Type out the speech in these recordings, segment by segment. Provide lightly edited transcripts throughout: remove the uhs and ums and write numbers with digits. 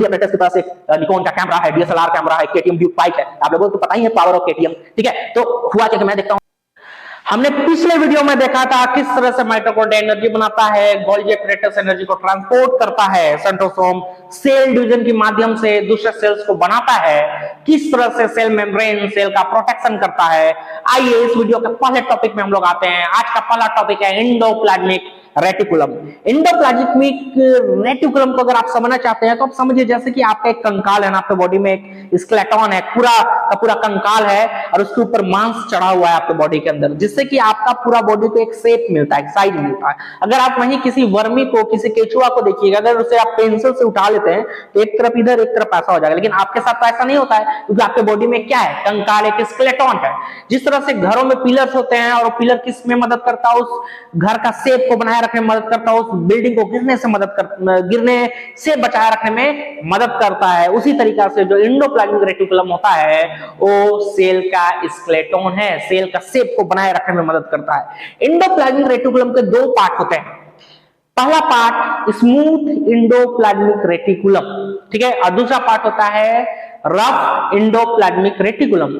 Operators के पास एक Nikon का कैमरा है, डीएसएलआर कैमरा है, केटीएम ड्यूक बाइक है, आप लोगों को तो पता ही है पावर ऑफ केटीएम, ठीक है। तो हुआ क्या कि मैं देखता हूं, हमने पिछले वीडियो में देखा था किस तरह से माइटोकॉन्ड्रिया एनर्जी बनाता है, गोल्गी एपरेटस एनर्जी को ट्रांसपोर्ट करता है, सेंट्रोसोम सेल डिवीजन के माध्यम से दूसरे सेल्स को बनाता है, किस तरह से सेल मेम्ब्रेन सेल का प्रोटेक्शन करता है। आइए इस वीडियो के पहले टॉपिक में हम लोग आते हैं। आज का पहला टॉपिक है एंडोप्लाज्मिक रेटिकुलम। एंडोप्लाज्मिक रेटिकुलम को अगर आप समझना चाहते हैं तो आप समझिए जैसे कि आपका एक कंकाल है ना, आपके बॉडी में एक स्केलेटन है, पूरा का पूरा कंकाल है और उसके ऊपर मांस चढ़ा हुआ है आपके बॉडी के अंदर, जिससे कि आपका पूरा बॉडी को एक शेप मिलता है, एक साइज मिलता है। अगर आप वहीं किसी वर्मी को, किसी केचुआ को देखिएगा, अगर उसे आप पेंसिल से उठा लेते हैं तो एक तरफ इधर एक तरफ ऐसा हो जाएगा, लेकिन आपके साथ तो ऐसा नहीं होता है, क्योंकि आपके बॉडी में क्या है, कंकाल एक स्केलेटन है। जिस तरह से घरों में पिलर्स होते हैं और पिलर किस में मदद करता है, उस घर का शेप को बनाए रखने में मदद करता है, उस बिल्डिंग को गिरने से बचाए रखने में मदद करता है। उसी तरीका से जो एंडोप्लाज्मिक रेटिकुलम होता है वो सेल का स्केलेटन है, सेल का शेप को बनाए रखने में मदद करता है। एंडोप्लाज्मिक रेटिकुलम के दो पार्ट होते हैं। पहला पार्ट स्मूथ एंडोप्लाज्मिक रेटिकुलम, ठीक है, और दूसरा पार्ट होता है रफ एंडोप्लाज्मिक रेटिकुलम।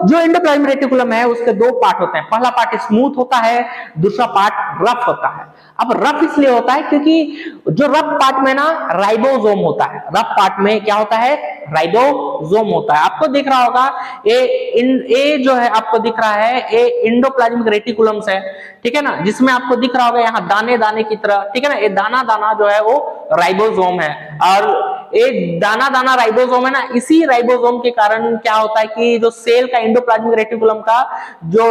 जो एंडोप्लाज्मिक रेटिकुलम है उसके दो पार्ट होते हैं। पहला पार्ट स्मूथ होता है, दूसरा पार्ट रफ होता है। अब रफ इसलिए होता है क्योंकि जो रफ पार्ट में ना राइबोसोम होता है, रफ पार्ट में क्या होता है, राइबोसोम होता है। आपको दिख रहा होगा ये जो है आपको दिख रहा है ये एंडोप्लाज्मिक रेटिकुलम्स है, ठीक है ना, जिसमें आपको दिख रहा होगा यहाँ दाने दाने की तरह, ठीक है ना, ये दाना दाना जो है वो राइबोसोम है। और एक दाना दाना राइबोसोम है ना, इसी राइबोसोम के कारण क्या होता है कि जो सेल का एंडोप्लाज्मिक रेटिकुलम का जो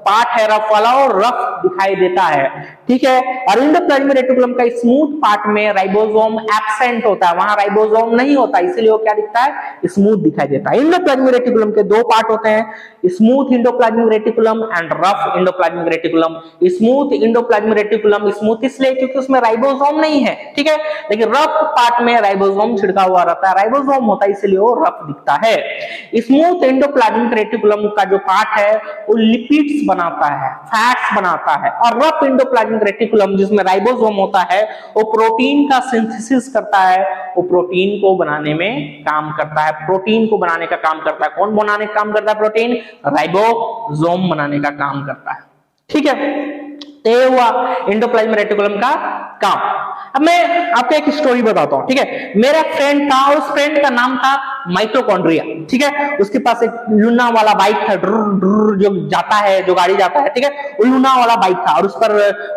पार्ट है रफ वाला, वो रफ दिखाई देता है, ठीक है। और एंडोप्लाज्मिक रेटिकुलम का स्मूथ पार्ट में राइबोसोम एब्सेंट होता है, वहां राइबोसोम नहीं होता, इसीलिए वो क्या दिखता है, स्मूथ दिखाई देता है। एंडोप्लाज्मिक रेटिकुलम के दो पार्ट होते हैं, smooth endoplasmic reticulum and rough endoplasmic reticulum. Smooth endoplasmic reticulum smooth इसलिए क्योंकि उसमें राइबोसोम नहीं है, ठीक है, लेकिन रफ पार्ट में राइबोसोम छिड़का हुआ रहता है, राइबोसोम होता है इसलिए वो रफ दिखता है। स्मूथ एंडोप्लाज्मिक रेटिकुलम का जो पार्ट है वो लिपिड्स बनाता है, फैट्स बनाता है, और रफ एंडोप्लाज्मिक रेटिकुलम जिसमें राइबोसोम होता है वो प्रोटीन का सिंथेसिस करता है, वो प्रोटीन को बनाने में काम करता है, प्रोटीन को बनाने का काम करता है। कौन बनाने का काम करता है, प्रोटीन, राइबोसोम बनाने का काम करता है, ठीक है। तो ये हुआ एंडोप्लाज्मिक रेटिकुलम का काम। अब मैं आपको एक स्टोरी बताता हूं, ठीक है। मेरा फ्रेंड था, उस फ्रेंड का नाम था माइटोकॉन्ड्रिया, ठीक है। उसके पास एक लूना वाला बाइक था, जो जाता है, जो गाड़ी जाता है, ठीक है, वो लूना वाला बाइक था, और उस पर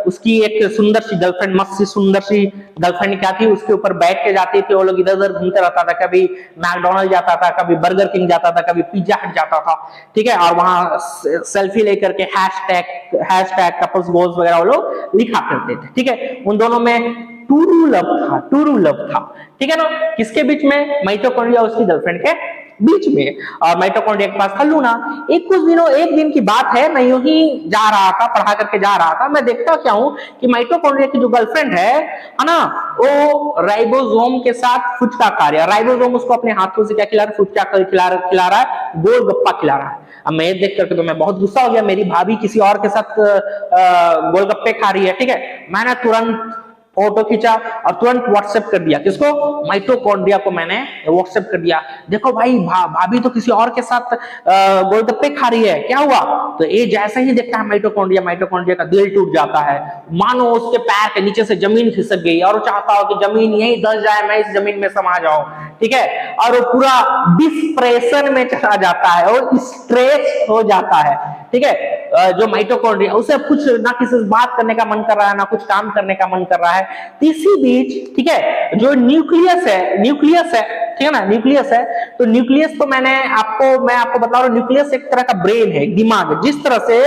उसकी एक सुंदर सी गर्लफ्रेंड, मस्त सी सुंदर सी गर्लफ्रेंड क्या थी, उसके ऊपर बैठ के जाती थी। वो लोग इधर उधर घूमते रहता था, कभी मैकडोनल्ड जाता था, कभी बर्गर किंग जाता था, कभी पिज्जा हट जाता था, ठीक है, और वहां सेल्फी लेकर के हैशटैग कपल्स गोल्स वगैरह वो लोग लिखा करते थे, ठीक है। उन दोनों में टूरू लव था, ठीक है ना। किसके बीच में, माइटोकॉन्ड्रिया उसकी गर्लफ्रेंड के बीच में, और माइटोकॉन्ड्रिया के पास था लूना। एक दिन की बात है, मैं यूं ही जा रहा था, पढ़ा करके जा रहा था, मैं देखता क्या हूं कि माइटोकॉन्ड्रिया की जो गर्लफ्रेंड है ना, वो राइबोसोम के साथ फुचका खा रही है। राइबोसोम उसको अपने हाथों से क्या खिला रहा है, फुचका खिला रहा है, गोलगप्पा खिला रहा है। अब मैं देख करके तो मैं बहुत गुस्सा हो गया, मेरी भाभी किसी और के साथ गोलगप्पे खा रही है, ठीक है। मैंने तुरंत फोटो खींचा और तुरंत व्हाट्सएप कर दिया, किसको, माइटोकॉन्ड्रिया को मैंने व्हाट्सएप कर दिया, देखो भाई भाभी तो किसी और के साथ गोलगप्पे खा रही है, क्या हुआ। तो ये जैसे ही देखता है माइटोकॉन्ड्रिया का दिल टूट जाता है, मानो उसके पैर के नीचे से जमीन खिसक गई, और वो चाहता हो कि जमीन यहीं धंस जाए, मैं इस जमीन में समा जाऊं, ठीक है, और वो पूरा डिप्रेशन में चला जाता है और स्ट्रेस हो जाता है, ठीक है। जो माइटोकॉन्ड्रिया, उसे कुछ ना किसी से बात करने का मन कर रहा है, ना कुछ काम करने का मन कर रहा है। इसी बीच, ठीक है, जो न्यूक्लियस है, ठीक है ना, न्यूक्लियस है, तो न्यूक्लियस तो मैं आपको बता रहा हूं, न्यूक्लियस एक तरह का ब्रेन है, दिमाग। जिस तरह से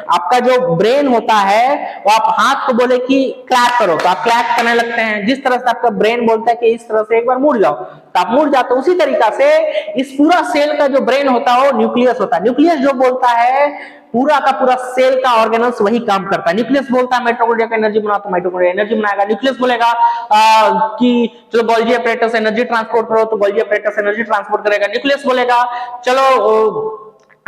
आपका जो ब्रेन होता है, वो आप हाथ को बोले कि क्लैप करो तो आप क्लैप करने लगते हैं, जिस तरह से आपका ब्रेन बोलता है कि इस तरह से एक बार मुड़ जाओ तो आप मुड़ जाते हो, उसी तरीका से इस पूरा सेल का जो ब्रेन होता है वो न्यूक्लियस होता है। न्यूक्लियस जो बोलता है, पूरा का पूरा सेल का ऑर्गेनल्स वही काम करता है। न्यूक्लियस बोलता है माइटोकॉन्ड्रिया का एनर्जी बनाओ तो माइटोकॉन्ड्रिया एनर्जी बनाएगा। न्यूक्लियस बोलेगा कि चलो गोल्गी एपरेटस एनर्जी ट्रांसपोर्ट करो तो गोल्गी एपरेटस एनर्जी ट्रांसपोर्ट करेगा। न्यूक्लियस बोलेगा चलो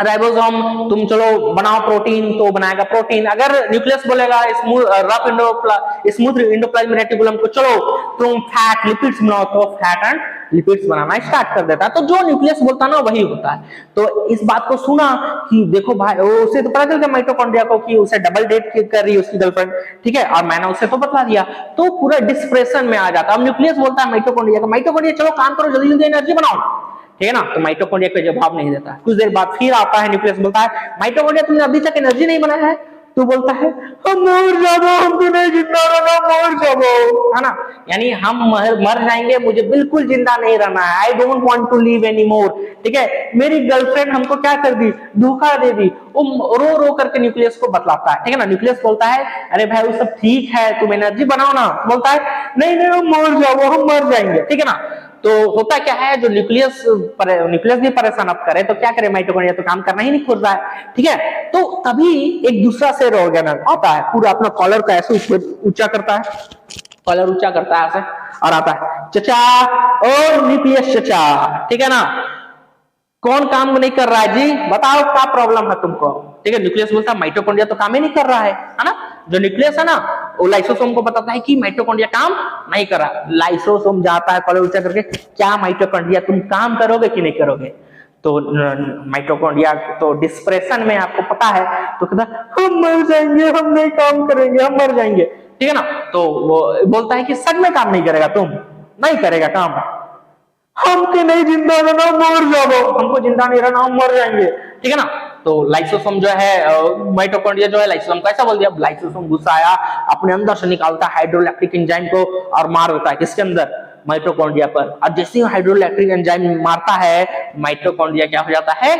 राइबोसोम तुम चलो बनाओ प्रोटीन तो बनाएगा प्रोटीन। अगर न्यूक्लियस बोलेगा स्मूथ एंडोप्लाज्मिक रेटिकुलम को चलो तुम फैट लिपिड्स बनाओ तो fat and lipids banana start कर देता है। तो जो न्यूक्लियस बोलता है ना वही होता है। तो इस बात को सुना कि देखो भाई उसे तो पता चल गया माइटोकॉन्ड्रिया को कि उसे डबल डेट कर रही है उसकी गर्लफ्रेंड, ठीक है, और मैंने उसे तो बता दिया, तो पूरा डिस्प्रेशन में आ जाता है। अब न्यूक्लियस बोलता है माइटोकॉन्ड्रिया को, माइटोकॉन्ड्रिया चलो काम करो जल्दी जल्दी एनर्जी बनाओ, ठीक है ना। तो माइटोकॉन्ड्रिया को जवाब नहीं देता। कुछ देर बाद फिर आता है न्यूक्लियस, बोलता है माइटोकॉन्ड्रिया तुमने अभी तक एनर्जी नहीं बनाया है। तो बोलता है हम मर जाओ, हमको नहीं जिंदा रहना, मर जाओ, है ना, यानी हम मर जाएंगे, मुझे बिल्कुल जिंदा नहीं रहना है, I don't want to live any more, ठीक है। मेरी गर्लफ्रेंड हमको क्या कर दी, धोखा दे दी। वो रो रो करके न्यूक्लियस को बतलाता है, ठीक है ना। न्यूक्लियस बोलता है अरे भाई वो सब ठीक है, तुम एनर्जी बनाओ ना। बोलता है नहीं नहीं हम मर जाओ, हम मर जाएंगे, ठीक है ना। तो होता क्या है, जो न्यूक्लियस भी परेशान अब करे तो क्या करे, माइटोकॉन्ड्रिया तो काम करना ही नहीं खोज रहा है, ठीक है। तो तभी एक दूसरा सेल ऑर्गेनल आता है, पूरा अपना कॉलर का ऐसे ऊंचा करता है, कॉलर ऊंचा करता है ऐसे, और आता है चचा ओ न्यूक्लियस चचा, ठीक है ना, कौन काम नहीं कर रहा है जी, बताओ क्या प्रॉब्लम है तुमको, ठीक है। न्यूक्लियस बोलता है माइटोकॉन्ड्रिया तो काम ही नहीं कर रहा है ना। जो न्यूक्लियस है ना वो लाइसोसोम को बताता है कि माइटोकॉन्ड्रिया काम नहीं कर रहा। लाइसोसोम जाता है कॉलर ऊंचा करके, क्या माइटोकॉन्ड्रिया तुम काम करोगे कि नहीं करोगे। तो माइटोकॉन्ड्रिया तो डिस्प्रेशन में, आपको पता है, तो कहता हम मर जाएंगे, हम नहीं काम करेंगे, हम मर जाएंगे, ठीक है ना। तो वो बोलता है कि सच में काम नहीं करेगा, तुम नहीं करेगा काम, हमको नहीं जिंदा रहना, मर जाओ, हमको जिंदा नहीं रहना, हम मर जाएंगे, ठीक है ना। तो लाइसोसोम जो है, माइटोकॉन्ड्रिया जो है लाइसोसोम को ऐसा बोल दिया। लाइसोसोम गुस्सा आया, अपने अंदर से निकालता है हाइड्रोलैक्टिक एंजाइम को और मार देता है किसके अंदर, माइटोकॉन्ड्रिया पर। और जैसे ही हाइड्रोलैक्टिक एंजाइम मारता है, माइटोकॉन्ड्रिया क्या हो जाता है,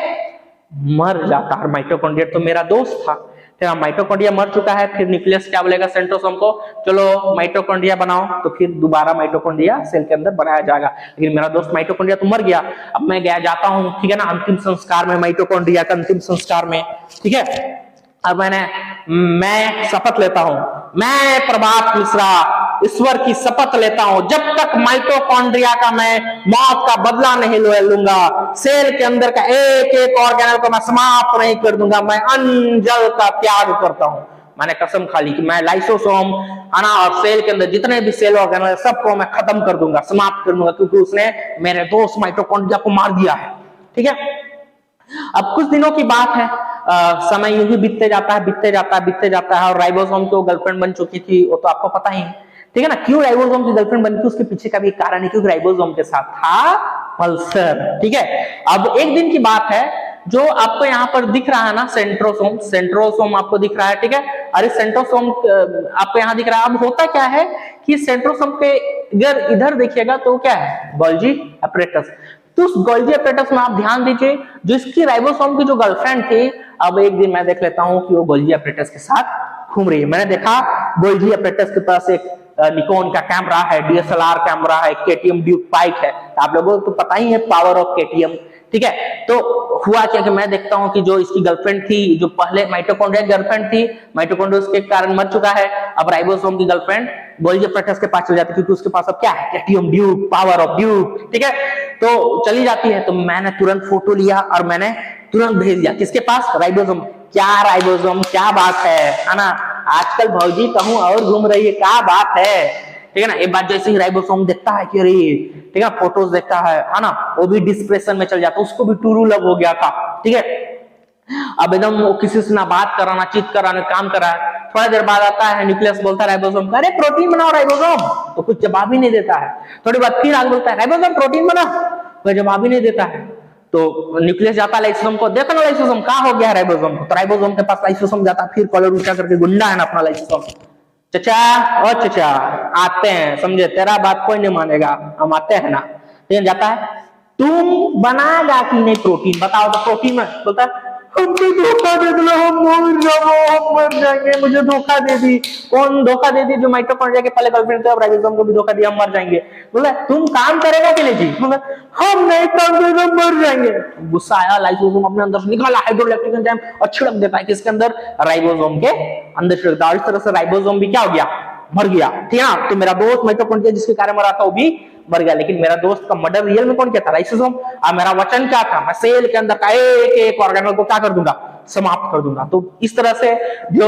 मर जाता है। माइटोकॉन्ड्रिया तो मेरा दोस्त था, माइटोकॉन्ड्रिया मर चुका है। फिर न्यूक्लियस क्या बोलेगा सेंट्रोसोम को, चलो माइटोकॉन्ड्रिया बनाओ, तो फिर दोबारा माइटोकॉन्ड्रिया सेल के अंदर बनाया जाएगा। लेकिन मेरा दोस्त माइटोकॉन्ड्रिया तो मर गया, अब मैं गया जाता हूं, ठीक है ना, अंतिम संस्कार में, माइटोकॉन्ड्रिया का अंतिम संस्कार में, ठीक है। अब मैं शपथ लेता हूं, मैं प्रभात मिश्रा ईश्वर की शपथ लेता हूं, जब तक माइटोकॉन्ड्रिया का मैं मौत का बदला नहीं लूंगा, सेल के अंदर का एक एक ऑर्गेनल को मैं समाप्त नहीं कर दूंगा, मैं अंजल का त्याग करता हूं। मैंने कसम खा ली कि मैं लाइसोसोम आना और सेल के अंदर जितने भी सेल ऑर्गेनल सबको मैं खत्म कर दूंगा, समाप्त कर दूंगा, क्योंकि उसने मेरे दोस्त माइटोकॉन्ड्रिया को मार दिया है, ठीक है। अब कुछ दिनों की बात है, समय यूं ही बीतते जाता है, बीतते जाता है, बीतते जाता है, और राइबोसोम की गर्लफ्रेंड बन चुकी थी, वो तो आपको पता ही है, ठीक है ना। क्यों राइबोसोम की गर्लफ्रेंड बनी थी, उसके पीछे का भी कारण है, क्योंकि राइबोसोम के साथ था पल्सर, ठीक है। अब एक दिन की बात है, जो आपको यहाँ पर दिख रहा है ना सेंट्रोसोम, सेंट्रोसोम आपको दिख रहा है, ठीक है। अरे सेंट्रोसोम आपको यहाँ दिख रहा है। अब होता क्या है कि सेंट्रोसोम के अगर इधर देखिएगा तो क्या है, गोल्जी अपैरेटस। तो उस गोल्जी अपैरेटस में आप ध्यान दीजिए, जो इसकी राइबोसोम की जो गर्लफ्रेंड थी, अब एक दिन मैं देख लेता हूं कि वो गोल्जी अपैरेटस के साथ घूम रही है। मैंने देखा गोल्जी अपैरेटस के पास एक निकॉन का कैमरा है, डीएसएलआर कैमरा है, केटीएम ड्यूक पाइक है। आप लोगों को तो पता ही है पावर ऑफ केटीएम, ठीक है। तो हुआ क्या कि मैं देखता हूं कि जो इसकी गर्लफ्रेंड थी, जो पहले माइटोकॉन्ड्रिया गर्लफ्रेंड थी, माइटोकॉन्ड्रिया के कारण मर चुका है, अब राइबोसोम की गर्लफ्रेंड गोल्जी अपैरेटस के पास चल जाती है, क्योंकि उसके पास अब क्या है, KTM Duke, power of Duke, ठीक है। तो चली जाती है, तो मैंने तुरंत फोटो लिया और मैंने तुरंत भेज दिया किसके पास, राइबोसोम। क्या राइबोसोम, क्या बात है ना, आजकल भौजी कहूं और घूम रही है, क्या बात है, ठीक है ना। एक बात जैसे ही राइबोसोम देखता है कि अरे, ठीक है, फोटोज देखता है ना, वो भी डिस्प्रेशन में चल जाता है, उसको भी टूरू लग हो गया था, ठीक है। अब एकदम वो किसी से ना बात कराना, चीत कराना, काम करा है। थोड़ा देर बाद आता है न्यूक्लियस, बोलता है राइबोसोम, अरे प्रोटीन बनाओ राइबोसोम, तो कुछ जवाब ही नहीं देता है। थोड़ी बात फिर आगे बोलता है राइबोसोम प्रोटीन बना, कोई जवाब ही नहीं देता है। तो न्यूक्लियस जाता है लाइसोसोम को, देखो ना लाइसोसोम क्या हो गया राइबोसोम को। तो राइबोसोम के पास लाइसोसोम जाता है, फिर कॉलर ऊंचा करके, गुंडा है ना अपना लाइसोसोम, चचा और चचा आते हैं, समझे, तेरा बात कोई नहीं मानेगा, हम आते हैं ना, ठीक है। जाता है, तुम बनाएगा कि नहीं प्रोटीन, बताओ। तो प्रोटीन में बोलता है हमको धोखा दे दिया, हम मर जाएंगे, मुझे धोखा दे दी। कौन धोखा दे दी, जो माइटोकॉन्ड्रिया के पहले गर्लफ्रेंड थे, अब राइबोसोम को भी धोखा दिया, हम मर जाएंगे। बोला तुम काम करेगा कि नहीं जी, बोला हम नहीं काम करेंगे, मर जाएंगे। गुस्सा आया, लाइसोसोम अपने अंदर से निकाला हाइड्रोलैक्टिक एंजाइम और छिड़क देता है किसके अंदर, राइबोसोम के अंदर छिड़कता है। इस तरह से राइबोसोम भी क्या हो गया, मर गया, ठीक है ना। तो मेरा दोस्त माइटोकॉन्ड्रिया जिसके कारण मरा था वो भी मर गया, लेकिन मेरा दोस्त का मर्डर रियल में कौन किया था? लाइसोसोम। और मेरा वचन क्या था? मैं सेल के अंदर का एक एक ऑर्गेनल को क्या कर दूंगा? समाप्त कर दूंगा। तो इस तरह से जो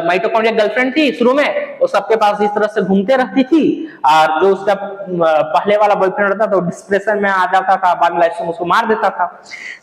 माइटोकॉन्ड्रिया गर्लफ्रेंड थी शुरू में, वो सबके पास इस तरह से घूमते रहती थी, और जो उसका पहले वाला बॉयफ्रेंड रहता था वो डिप्रेशन में आ जाता था, बाद में लाइसोसोम उसको मार देता था।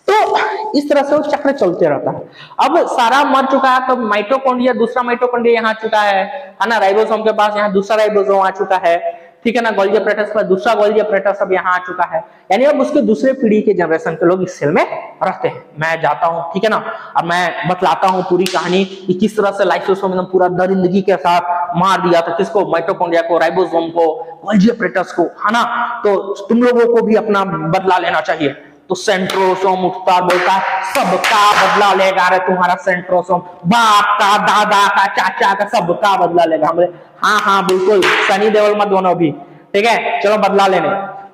तो इस तरह से वो चक्र चलते रहता है। अब सारा मर चुका है, तो माइटोकॉन्ड्रिया, दूसरा माइटोकॉन्ड्रिया यहाँ आ चुका है ना। राइबोसोम के पास यहाँ दूसरा राइबोसोम आ चुका है, ठीक है ना। गोल्गी अपैरेटस पर दूसरा गोल्गी अपैरेटस अब यहाँ आ चुका है, यानी अब उसके दूसरे पीढ़ी के जनरेशन के लोग इस सेल में रहते हैं। मैं जाता हूँ, ठीक है ना, अब मैं बतलाता हूँ पूरी कहानी कि किस तरह से लाइसोसोम ने पूरा दरिंदगी के साथ मार दिया था किसको? माइटोकॉन्ड्रिया को, राइबोसोम को, गोल्गी अपैरेटस को, है ना। तो तुम लोगों को भी अपना बदला लेना चाहिए। तो सेंट्रोसोम उठता बोलता है सबका बदला लेगा रे तुम्हारा सेंट्रोसोम, बाप का, दादा का, चाचा का, सबका बदला लेगा। हमने हाँ हाँ बिल्कुल, सनी देओल मत बनो भी, ठीक है, चलो बदला लेने।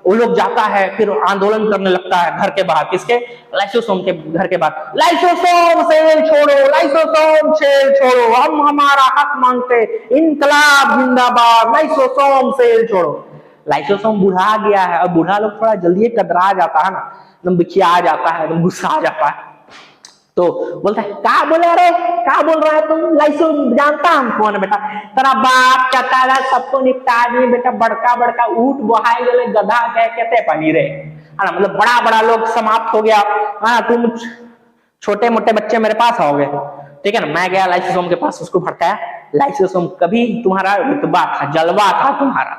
वो लोग जाता है, फिर आंदोलन करने लगता है घर के बाहर, किसके? लाइसोसोम के घर के बाहर। लाइसोसोम सेल छोड़ो, लाइसोसोम सेल छोड़ो, हम हमारा हक मांगते, इनकलाब जिंदाबाद, लाइसोसोम सेल छोड़ो। लाइसोसोम बुढ़ा गया है, और बूढ़ा लोग थोड़ा जल्दी कतरा जाता है ना, एकदम बिखिया जाता है, एकदम गुस्सा आ जाता है। तो बोलता है क्या बोले रे, क्या बोल रहा है तुम? लाइसोसोम जानता हम कौन है बेटा? तेरा बाप चतारा सबको निपटा दिए बेटा, बड़का बड़का ऊट बहाए गए गधा कह कहते पानी रे, है ना। मतलब बड़ा बड़ा लोग समाप्त हो गया, हाँ तुम छोटे मोटे बच्चे मेरे पास आओगे, ठीक है ना। मैं गया लाइसोसोम के पास, उसको भड़काया। लाइसोसोम कभी तुम्हारा रुतबा था, जलवा था तुम्हारा,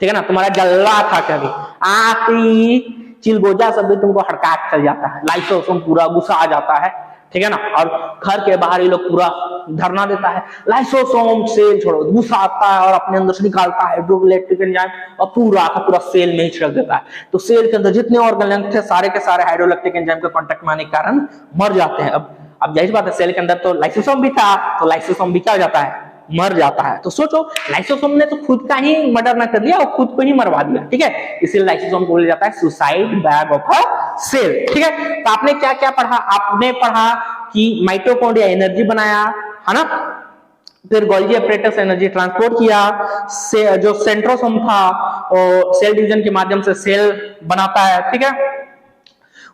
ठीक है ना, तुम्हारा जलवा था कभी, आखिरी चिलगोजा सब भी तुमको हड़का चल जाता है। लाइसोसोम पूरा गुस्सा आ जाता है, ठीक है ना, और घर के बाहर ही लोग पूरा धरना देता है, लाइसोसोम सेल छोड़ो। गुस्सा आता है और अपने अंदर से निकालता है हाइड्रोलैक्टिक एंजाइम और पूरा का पूरा सेल में ही छिड़क देता है। तो सेल के अंदर जितने ऑर्गेनल थे सारे के सारे हाइड्रोलैक्टिक एंजाइम के कांटेक्ट में आने के कारण मर जाते हैं। अब जाहिर बात है सेल के अंदर तो लाइसोसोम भी था, तो लाइसोसोम भी क्या हो जाता है? मर जाता है। तो सोचो लाइसोसोम ने तो खुद का ही मर्डर ना कर दिया और खुद को ही मरवा दिया, ठीक है। इसीलिए लाइसोसोम को बोला जाता है suicide bag of a cell, ठीक है। तो आपने क्या क्या पढ़ा? आपने पढ़ा कि माइटोकॉन्ड्रिया एनर्जी बनाया, है ना, फिर गोल्गी अपैरेटस एनर्जी ट्रांसपोर्ट किया, से जो सेंट्रोसोम था वो सेल डिवीजन के माध्यम से सेल बनाता है, ठीक है।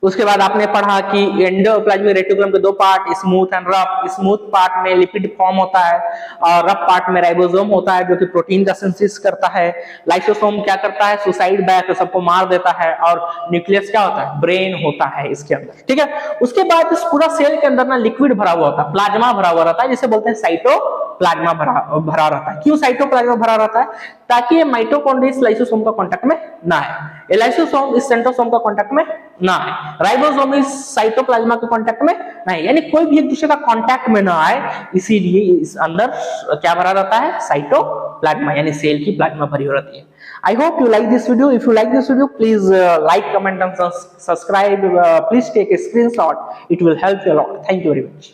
उसके बाद आपने पढ़ा कि एंडोप्लाज्मिक रेटिकुलम के दो part, smooth and rough. Smooth part में लिपिड फॉर्म होता है और रफ पार्ट में राइबोसोम होता है जो कि प्रोटीन का सिंथेसिस करता है। लाइसोसोम क्या करता है? सुसाइड बैग सबको मार देता है, और न्यूक्लियस क्या होता है? ब्रेन होता है इसके अंदर, ठीक है। उसके बाद इस पूरा सेल के अंदर ना लिक्विड भरा हुआ होता है, प्लाज्मा भरा हुआ रहता है, जिसे बोलते हैं साइटोप्लाज्मा भरा रहता है। क्यों साइटोप्लाज्मा भरा रहता है? ताकि ये माइटोकॉन्ड्रिया इस लाइसोसोम का कांटेक्ट में ना है, ये लाइसोसोम इस सेंट्रोसोम का कांटेक्ट में ना है, राइबोसोम इस साइटोप्लाज्मा के कांटेक्ट में नहीं, यानी कोई भी एक दूसरे का कांटेक्ट में ना आए, इसीलिए इस अंदर क्या भरा रहता है? साइटोप्लाज्मा, यानी सेल की प्लाज्मा भरी रहती है। I hope you like this video. If you like this video, please like, comment and subscribe. Please take a screenshot. It will help you a lot. Thank you very much.